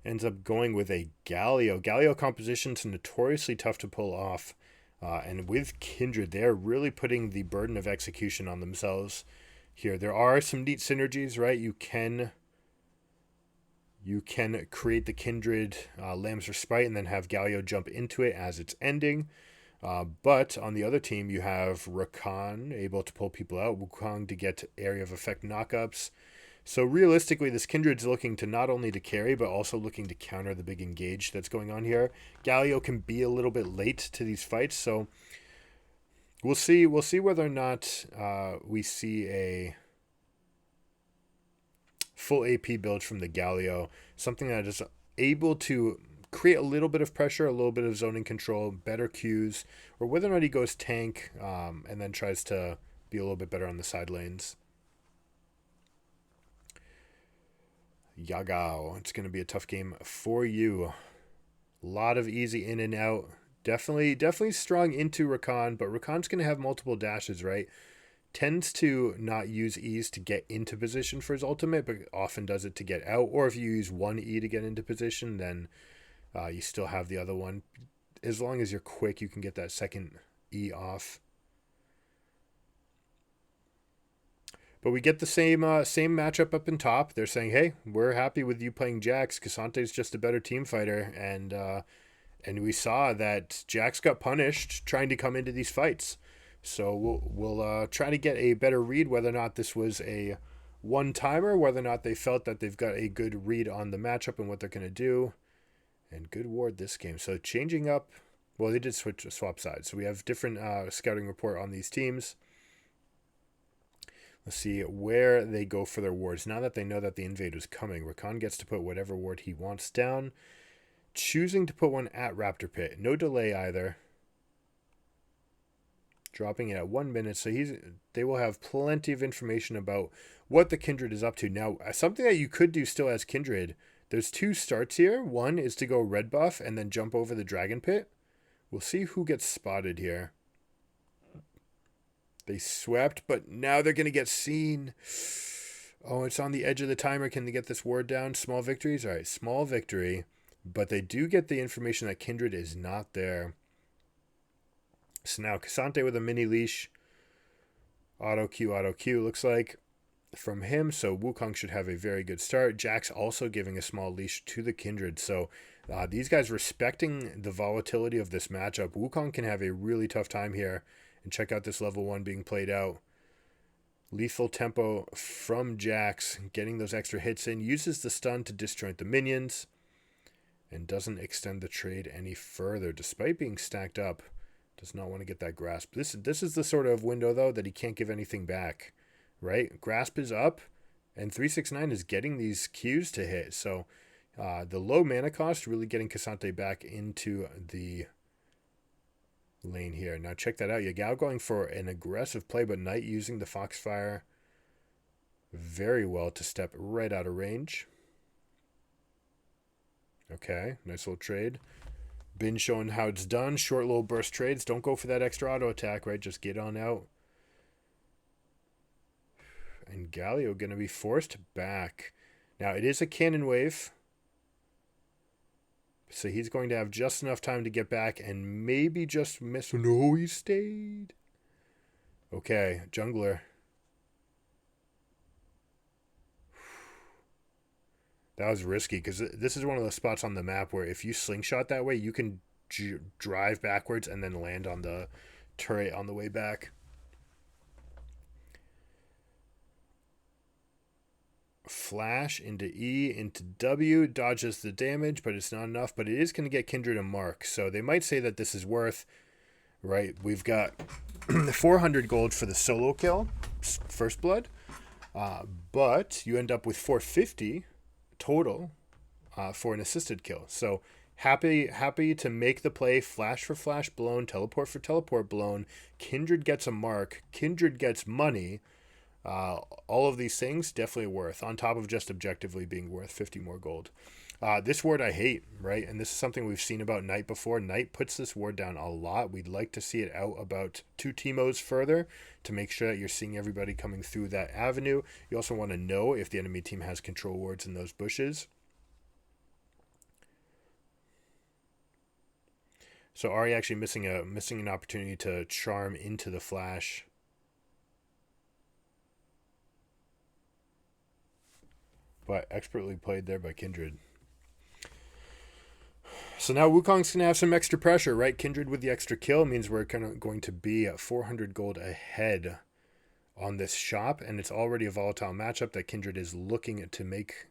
ends up going with a Galio. Galio composition's notoriously tough to pull off. And with Kindred, they're really putting the burden of execution on themselves here. There are some neat synergies, right? You can create the Kindred Lamb's Respite and then have Galio jump into it as it's ending. But on the other team, you have Rakan able to pull people out, Wukong to get area of effect knockups. So realistically, this Kindred's looking to not only to carry, but also looking to counter the big engage that's going on here. Galio can be a little bit late to these fights, so we'll see whether or not we see a full AP build from the Galio, something that is able to create a little bit of pressure, a little bit of zoning control, better cues, or whether or not he goes tank and then tries to be a little bit better on the side lanes. Yagao, it's going to be a tough game for you. A lot of easy in and out. Definitely strong into Rakan, but Rakan's going to have multiple dashes, right? Tends to not use E's to get into position for his ultimate, but often does it to get out. Or if you use one E to get into position, then you still have the other one. As long as you're quick, you can get that second E off. But we get the same matchup up in top. They're saying, hey, we're happy with you playing Jax. Casante's just a better team fighter. And we saw that Jax got punished trying to come into these fights. So we'll try to get a better read whether or not this was a one-timer, whether or not they felt that they've got a good read on the matchup and what they're going to do. And good ward this game. So changing up, well, they did swap sides. So we have different scouting report on these teams. Let's see where they go for their wards. Now that they know that the invade was coming, Rakan gets to put whatever ward he wants down. Choosing to put one at Raptor Pit. No delay either. Dropping it at 1 minute. So they will have plenty of information about what the Kindred is up to. Now, something that you could do still as Kindred, there's two starts here. One is to go red buff and then jump over the Dragon Pit. We'll see who gets spotted here. They swept, but now they're going to get seen. Oh, it's on the edge of the timer. Can they get this ward down? Small victories? All right, small victory. But they do get the information that Kindred is not there. So now Casante with a mini leash. Auto Q looks like from him. So Wukong should have a very good start. Jax also giving a small leash to the Kindred. So these guys respecting the volatility of this matchup. Wukong can have a really tough time here. And check out this level 1 being played out. Lethal tempo from Jax, getting those extra hits in. Uses the stun to disjoint the minions. And doesn't extend the trade any further. Despite being stacked up, does not want to get that grasp. This is the sort of window, though, that he can't give anything back. Right? Grasp is up. And 369 is getting these Qs to hit. So the low mana cost really getting Casante back into the lane here. Now check that out. Yagao going for an aggressive play, but Knight using the Foxfire very well to step right out of range. Okay, nice little trade. Been showing how it's done. Short little burst trades. Don't go for that extra auto attack, right? Just get on out. And Galio going to be forced back. Now it is a cannon wave. So he's going to have just enough time to get back and maybe just miss. No, he stayed. Okay, jungler. That was risky because this is one of the spots on the map where if you slingshot that way, you can drive backwards and then land on the turret on the way back. Flash into E, into W, dodges the damage, but it's not enough. But it is going to get Kindred a mark. So they might say that this is worth, right? We've got 400 gold for the solo kill, first blood. But you end up with 450 total for an assisted kill. So happy to make the play. Flash for flash blown, teleport for teleport blown. Kindred gets a mark. Kindred gets money. All of these things definitely worth, on top of just objectively being worth 50 more gold. This ward I hate, right? And this is something we've seen about Knight before. Knight puts this ward down a lot. We'd like to see it out about 2 Teemos further to make sure that you're seeing everybody coming through that avenue. You also want to know if the enemy team has control wards in those bushes. So Ari actually missing an opportunity to charm into the flash. But expertly played there by Kindred. So now Wukong's going to have some extra pressure, right? Kindred with the extra kill means we're kind of going to be at 400 gold ahead on this shop, and it's already a volatile matchup that Kindred is looking to make.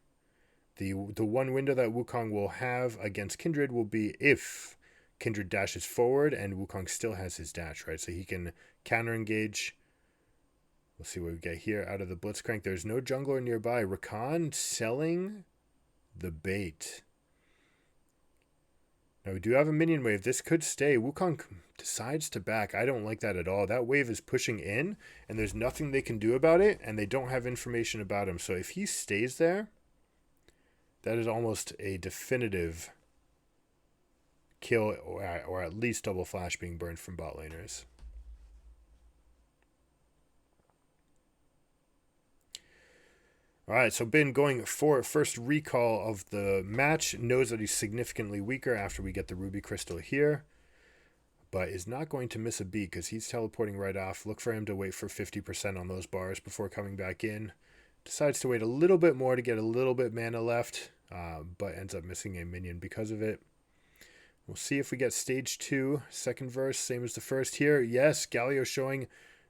The one window that Wukong will have against Kindred will be if Kindred dashes forward and Wukong still has his dash, right? So he can counter engage. We'll see what we get here out of the Blitzcrank. There's no jungler nearby. Rakan selling the bait. Now we do have a minion wave. This could stay. Wukong decides to back. I don't like that at all. That wave is pushing in, and there's nothing they can do about it, and they don't have information about him. So if he stays there, that is almost a definitive kill, or at least double flash being burned from bot laners. All right, so Bin going for first recall of the match, knows that he's significantly weaker after we get the Ruby Crystal here, but is not going to miss a beat because he's teleporting right off. Look for him to wait for 50% on those bars before coming back in. Decides to wait a little bit more to get a little bit mana left, but ends up missing a minion because of it. We'll see if we get stage 2, second verse, same as the first here. Yes, Galio showing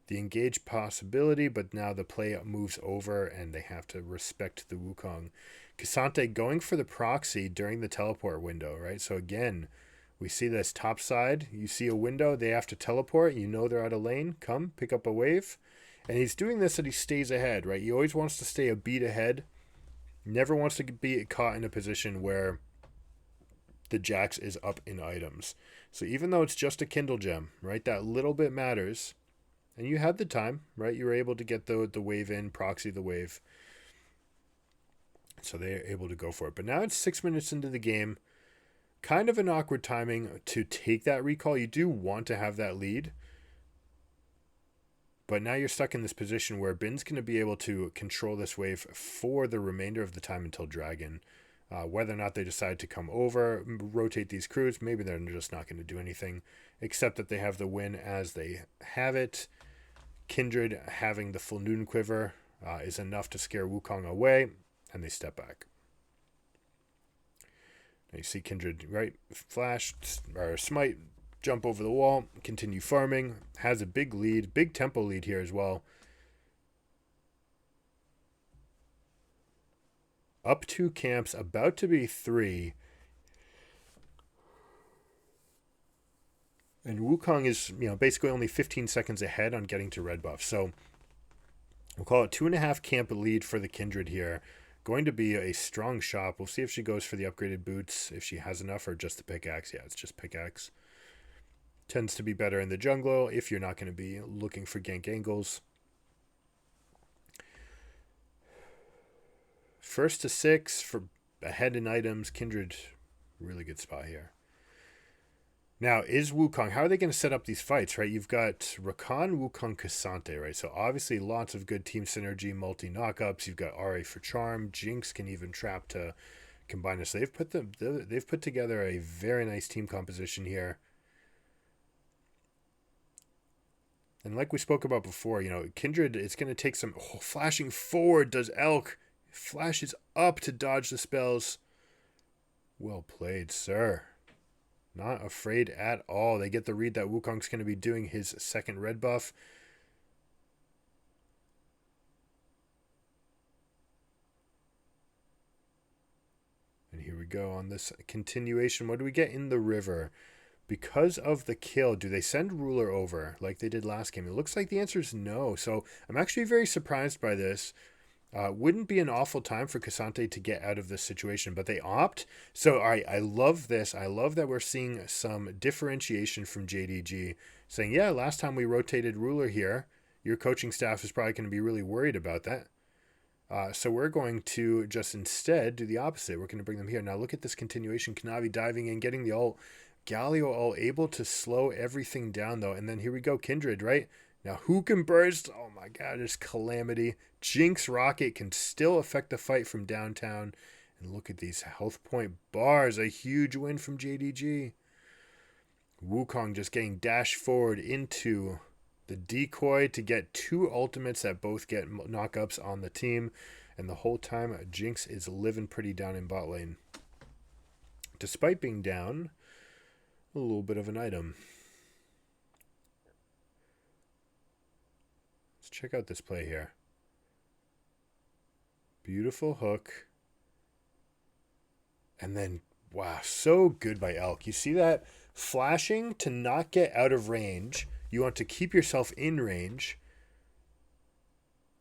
the engage possibility, but now the play moves over and they have to respect the Wukong. K'Sante going for the proxy during the teleport window, right? So again, we see this top side. You see a window, they have to teleport. You know they're out of lane. Come, pick up a wave. And he's doing this so he stays ahead, right? He always wants to stay a beat ahead. Never wants to be caught in a position where the Jax is up in items. So even though it's just a Kindle gem, right? That little bit matters. And you had the time, right? You were able to get the wave in, proxy the wave. So they're able to go for it. But now it's 6 minutes into the game. Kind of an awkward timing to take that recall. You do want to have that lead. But now you're stuck in this position where Bin's going to be able to control this wave for the remainder of the time until Dragon. Whether or not they decide to come over, rotate these crews, maybe they're just not going to do anything, except that they have the win as they have it. Kindred having the full Noon Quiver is enough to scare Wukong away, and they step back. Now you see Kindred, right? Flash, or Smite, jump over the wall, continue farming, has a big lead, big tempo lead here as well. Up 2 camps, about to be 3. And Wukong is, basically only 15 seconds ahead on getting to red buff. So we'll call it 2.5 camp lead for the Kindred here. Going to be a strong shop. We'll see if she goes for the upgraded boots, if she has enough, or just the pickaxe. Yeah, it's just pickaxe. Tends to be better in the jungle if you're not going to be looking for gank angles. First to 6 for ahead in items. Kindred, really good spot here. Now, is Wukong, how are they going to set up these fights, right? You've got Rakan, Wukong, K'Sante, right? So obviously lots of good team synergy, multi-knockups. You've got Ari for charm. Jinx can even trap to combine us. So they've put together a very nice team composition here. And like we spoke about before, Kindred, it's going to take some flashing forward does Elk. Flashes up to dodge the spells. Well played, sir. Not afraid at all. They get the read that Wukong's going to be doing his second red buff. And here we go on this continuation. What do we get in the river? Because of the kill, do they send Ruler over like they did last game? It looks like the answer is no. So I'm actually very surprised by this. Wouldn't be an awful time for K'Sante to get out of this situation, but they opt. So I love this. I love that we're seeing some differentiation from JDG saying, yeah, last time we rotated Ruler here, your coaching staff is probably going to be really worried about that. So we're going to just instead do the opposite. We're going to bring them here. Now look at this continuation. Kanavi diving in, getting the ult. Galio all able to slow everything down though. And then here we go, Kindred, right? Now, who can burst? Oh my god, it's calamity. Jinx Rocket can still affect the fight from downtown. And look at these health point bars. A huge win from JDG. Wukong just getting dashed forward into the decoy to get 2 ultimates that both get knockups on the team. And the whole time, Jinx is living pretty down in bot lane. Despite being down, a little bit of an item. Let's check out this play here. Beautiful hook. And then, wow, so good by Elk. You see that? Flashing to not get out of range. You want to keep yourself in range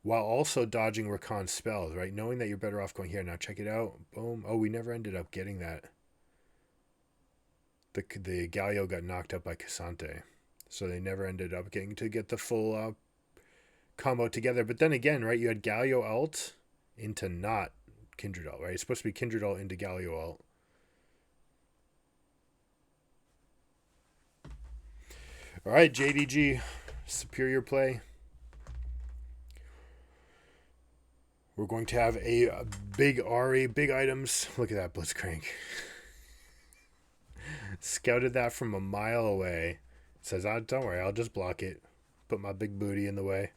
while also dodging Rakan's spells, right? Knowing that you're better off going here. Now check it out. Boom. Oh, we never ended up getting that. The Galio got knocked up by Cassante. So they never ended up getting to get the full combo together. But then again, right, you had Galio ult into not Kindred ult, right? It's supposed to be Kindred ult into Galio ult. All right, JDG, superior play. We're going to have a big Ari, big items. Look at that Blitzcrank. Scouted that from a mile away. Says, don't worry, I'll just block it. Put my big booty in the way.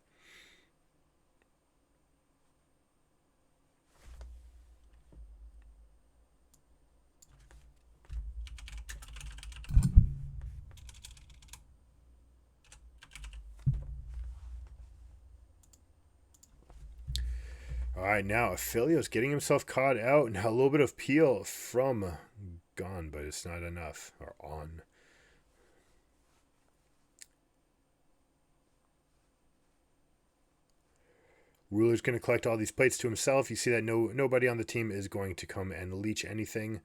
All right, now Aphilio's getting himself caught out. Now a little bit of peel from Gone, but it's not enough. Or on. Ruler's going to collect all these plates to himself. You see that nobody on the team is going to come and leech anything.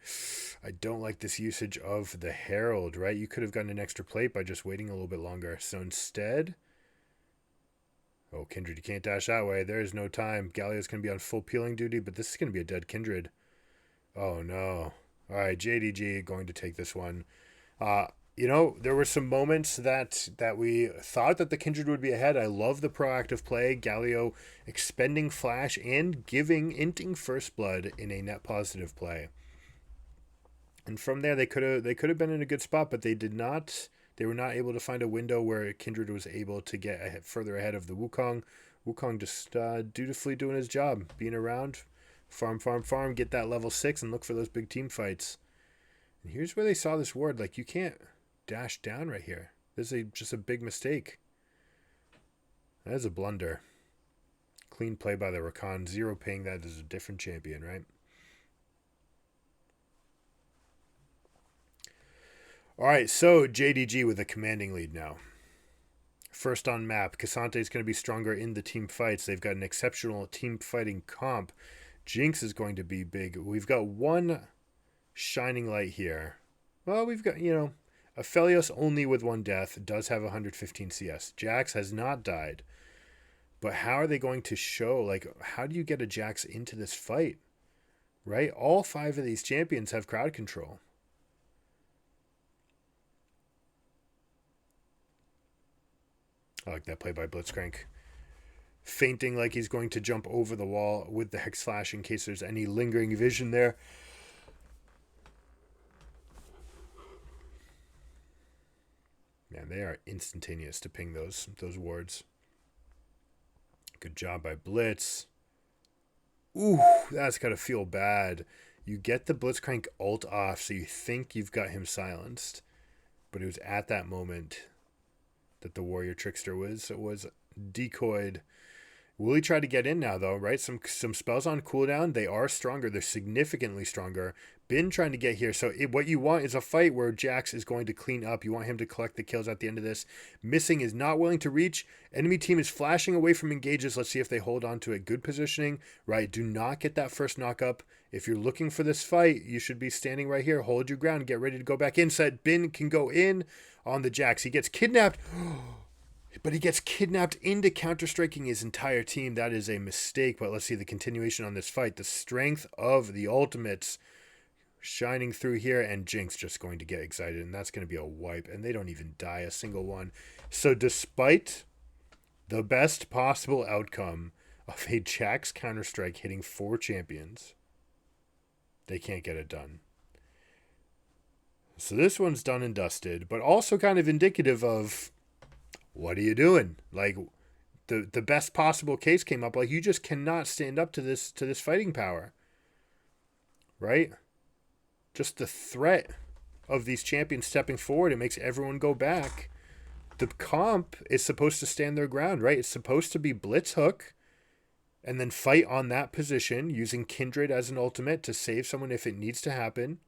I don't like this usage of the Herald, right? You could have gotten an extra plate by just waiting a little bit longer. So instead... Oh, Kindred, you can't dash that way. There is no time. Galio's going to be on full peeling duty, but this is going to be a dead Kindred. Oh, no. All right, JDG going to take this one. You know, there were some moments that we thought that the Kindred would be ahead. I love the proactive play. Galio expending flash and inting first blood in a net positive play. And from there, they could have been in a good spot, but they did not. They were not able to find a window where Kindred was able to get further ahead of the Wukong. Wukong just dutifully doing his job, being around, farm, get that level 6 and look for those big team fights. And here's where they saw this ward. Like, you can't dash down right here. This is just a big mistake. That is a blunder. Clean play by the Rakan. Zero paying that as a different champion, right? All right, so JDG with a commanding lead now. First on map, Cassante is going to be stronger in the team fights. They've got an exceptional team fighting comp. Jinx is going to be big. We've got one shining light here. Well, we've got, Aphelios only with 1 death does have 115 CS. Jax has not died. But how are they going to show, like, how do you get a Jax into this fight? Right? All 5 of these champions have crowd control. I like that play by Blitzcrank. Feinting like he's going to jump over the wall with the Hex Flash in case there's any lingering vision there. Man, they are instantaneous to ping those wards. Good job by Blitz. Ooh, that's got to feel bad. You get the Blitzcrank ult off, so you think you've got him silenced. But it was at that moment that the Warrior Trickster was decoyed. Will he try to get in now, though, right? Some spells on cooldown. They are stronger. They're significantly stronger. Bin trying to get here. So what you want is a fight where Jax is going to clean up. You want him to collect the kills at the end of this. Missing is not willing to reach. Enemy team is flashing away from engages. Let's see if they hold on to it. Good positioning, right? Do not get that first knock up. If you're looking for this fight, you should be standing right here. Hold your ground. Get ready to go back inside. Bin can go in on the Jax. He gets kidnapped. But he gets kidnapped into counter-striking his entire team. That is a mistake, but let's see the continuation on this fight. The strength of the ultimates shining through here, and Jinx just going to get excited, and that's going to be a wipe, and they don't even die a single one. So despite the best possible outcome of a Jax Counter-Strike hitting 4 champions, they can't get it done. So this one's done and dusted, but also kind of indicative of what are you doing? Like the best possible case came up. Like you just cannot stand up to this fighting power. Right? Just the threat of these champions stepping forward, it makes everyone go back. The comp is supposed to stand their ground, right? It's supposed to be blitz hook and then fight on that position using Kindred as an ultimate to save someone if it needs to happen.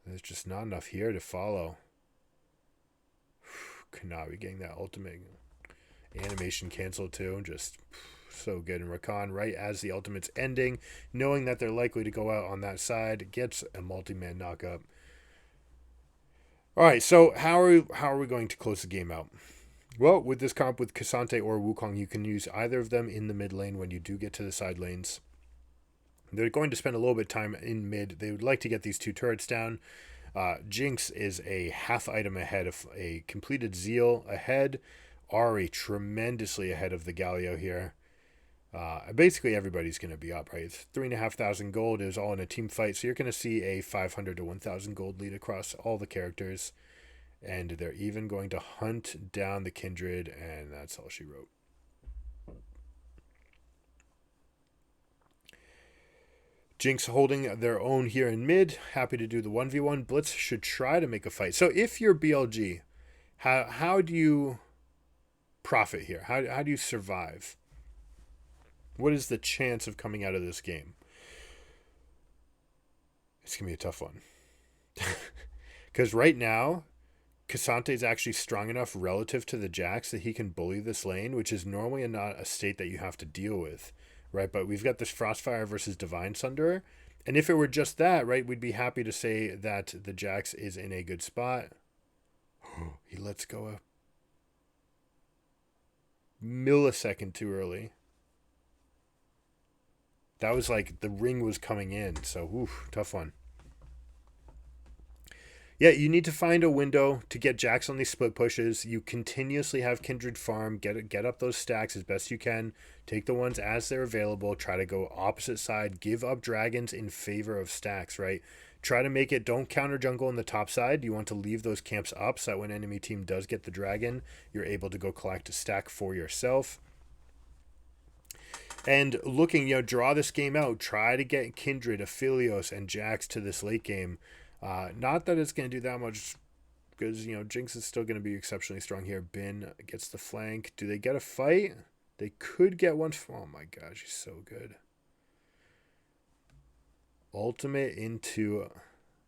There's just not enough here to follow. Kanavi getting that ultimate animation canceled too. Just so good. And Rakan, right as the ultimate's ending, knowing that they're likely to go out on that side, gets a multi-man knockup. All right, so how are we going to close the game out? Well, with this comp with K'Sante or Wukong, you can use either of them in the mid lane when you do get to the side lanes. They're going to spend a little bit of time in mid. They would like to get these two turrets down. Jinx is a half item ahead of a completed Zeal ahead. Ari tremendously ahead of the Galio here. Basically, everybody's going to be up, right? It's 3,500 gold. It was all in a team fight. So you're going to see a 500 to 1,000 gold lead across all the characters. And they're even going to hunt down the Kindred, and that's all she wrote. Jinx holding their own here in mid. Happy to do the 1v1. Blitz should try to make a fight. So if you're BLG, how do you profit here? How do you survive? What is the chance of coming out of this game? It's going to be a tough one. Because right now, K'Sante is actually strong enough relative to the Jax that he can bully this lane, which is normally not a state that you have to deal with, right? But we've got this Frostfire versus Divine Sunderer. And if it were just that, right, we'd be happy to say that the Jax is in a good spot. He lets go a millisecond too early. That was like the ring was coming in. So, tough one. Yeah, you need to find a window to get Jax on these split pushes. You continuously have Kindred farm, get up those stacks as best you can. Take the ones as they're available. Try to go opposite side. Give up dragons in favor of stacks, right? Try to make it, don't counter jungle on the top side. You want to leave those camps up so that when enemy team does get the dragon, you're able to go collect a stack for yourself. And looking, draw this game out. Try to get Kindred, Aphelios, and Jax to this late game. Not that it's going to do that much because, Jinx is still going to be exceptionally strong here. Bin gets the flank. Do they get a fight? They could get one. Oh my gosh, he's so good. Ultimate into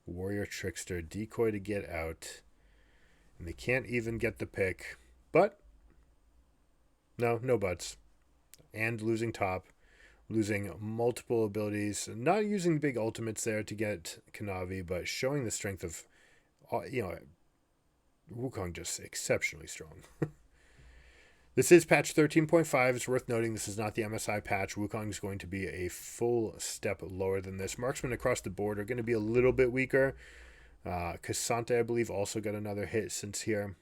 Warrior Trickster. Decoy to get out. And they can't even get the pick. But, no buts. And losing top. Losing multiple abilities, not using big ultimates there to get Kanavi, but showing the strength of, Wukong just exceptionally strong. This is patch 13.5. It's worth noting this is not the MSI patch. Wukong is going to be a full step lower than this. Marksmen across the board are going to be a little bit weaker. K'Sante, I believe, also got another hit since here.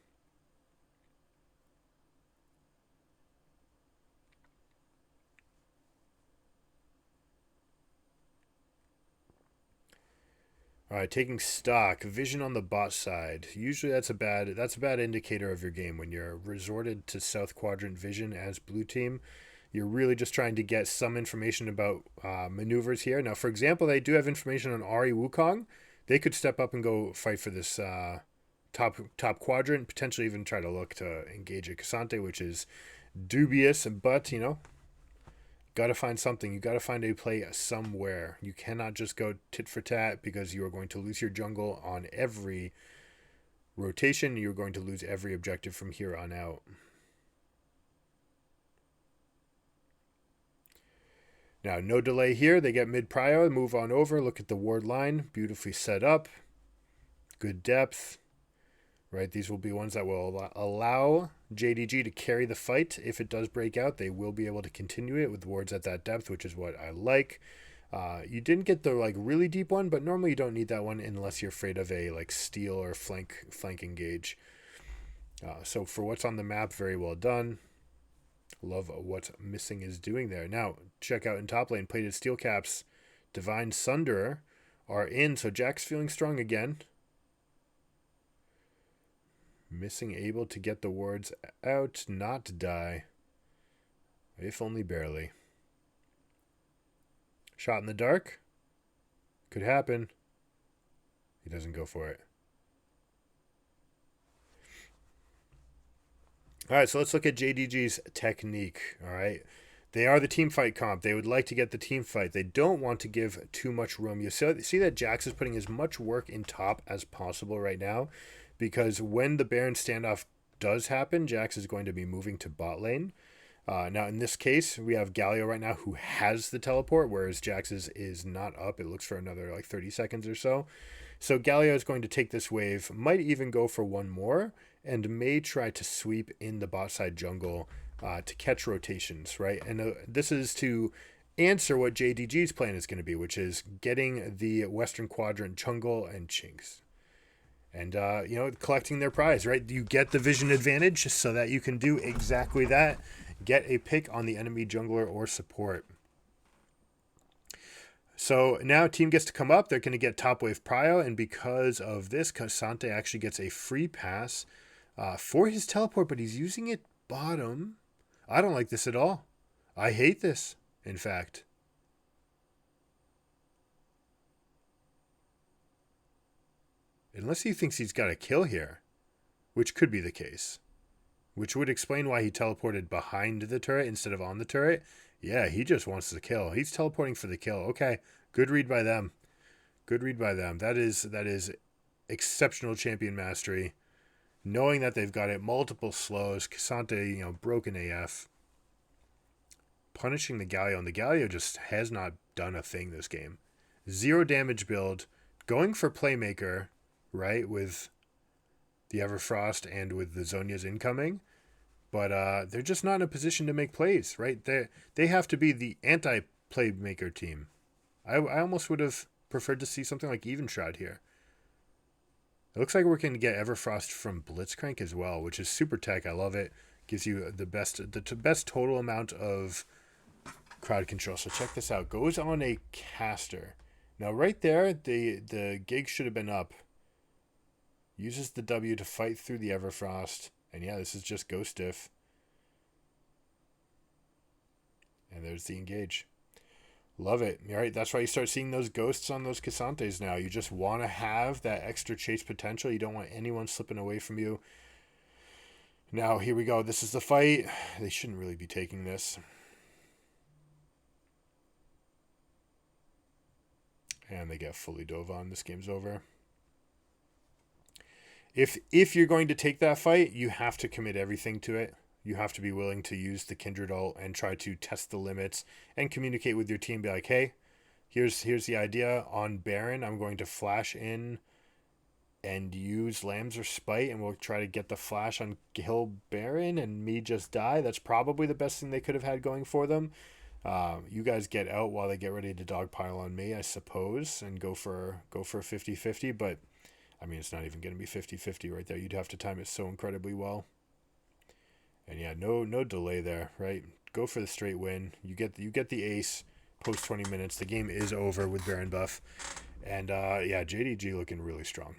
All right, taking stock. Vision on the bot side. Usually that's a bad indicator of your game when you're resorted to South Quadrant vision as blue team. You're really just trying to get some information about maneuvers here. Now, for example, they do have information on Ari Wukong. They could step up and go fight for this top quadrant, potentially even try to look to engage a K'Sante, which is dubious, but, got to find something. You got to find a play somewhere. You cannot just go tit for tat because you are going to lose your jungle on every rotation. You're going to lose every objective from here on out. Now, no delay here. They get mid prio, move on over. Look at the ward line. Beautifully set up. Good depth. Right, these will be ones that will allow JDG to carry the fight. If it does break out, they will be able to continue it with wards at that depth, which is what I like. You didn't get the really deep one, but normally you don't need that one unless you're afraid of a steal or flank engage. So for what's on the map, very well done. Love what Missing is doing there. Now check out in top lane, plated steel caps. Divine Sunderer are in, so Jack's feeling strong again. Missing able to get the wards out, not die. If only barely. Shot in the dark. Could happen. He doesn't go for it. All right, so let's look at JDG's technique. All right. They are the team fight comp. They would like to get the team fight. They don't want to give too much room. You see that Jax is putting as much work in top as possible right now, because when the Baron standoff does happen, Jax is going to be moving to bot lane. Now, in this case, we have Galio right now who has the teleport, whereas Jax's is not up. It looks for another like 30 seconds or so. So Galio is going to take this wave, might even go for one more, and may try to sweep in the bot side jungle to catch rotations, right? And this is to answer what JDG's plan is going to be, which is getting the Western Quadrant jungle and Chinks. And, collecting their prize, right? You get the vision advantage so that you can do exactly that. Get a pick on the enemy jungler or support. So now team gets to come up. They're going to get top wave prio. And because of this, Cassante actually gets a free pass for his teleport, but he's using it bottom. I don't like this at all. I hate this, in fact. Unless he thinks he's got a kill here, which could be the case. Which would explain why he teleported behind the turret instead of on the turret. Yeah, he just wants the kill. He's teleporting for the kill. Okay, good read by them. Good read by them. That is exceptional champion mastery. Knowing that they've got it, multiple slows. Cassante, broken AF. Punishing the Galio, and the Galio just has not done a thing this game. 0 damage build. Going for Playmaker, right, with the Everfrost and with the Zhonya's incoming. But they're just not in a position to make plays, right? They have to be the anti-Playmaker team. I almost would have preferred to see something like Even Shroud here. It looks like we're going to get Everfrost from Blitzcrank as well, which is super tech. I love it. Gives you the best total amount of crowd control. So check this out. Goes on a caster. Now right there, the gig should have been up. Uses the W to fight through the Everfrost. And yeah, this is just Ghost Diff. And there's the engage. Love it. All right, that's why you start seeing those ghosts on those Cassantes now. You just want to have that extra chase potential. You don't want anyone slipping away from you. Now, here we go. This is the fight. They shouldn't really be taking this. And they get fully dove on. This game's over. If you're going to take that fight, you have to commit everything to it. You have to be willing to use the Kindred ult and try to test the limits and communicate with your team. Be like, hey, here's the idea. On Baron, I'm going to flash in and use Lambs or Spite, and we'll try to get the flash on kill Baron and me just die. That's probably the best thing they could have had going for them. You guys get out while they get ready to dogpile on me, I suppose, and go for a 50-50. But, I mean, it's not even going to be 50-50 right there. You'd have to time it so incredibly well. And yeah, no delay there, right? Go for the straight win. You get the ace post 20 minutes. The game is over with Baron buff. And yeah, JDG looking really strong.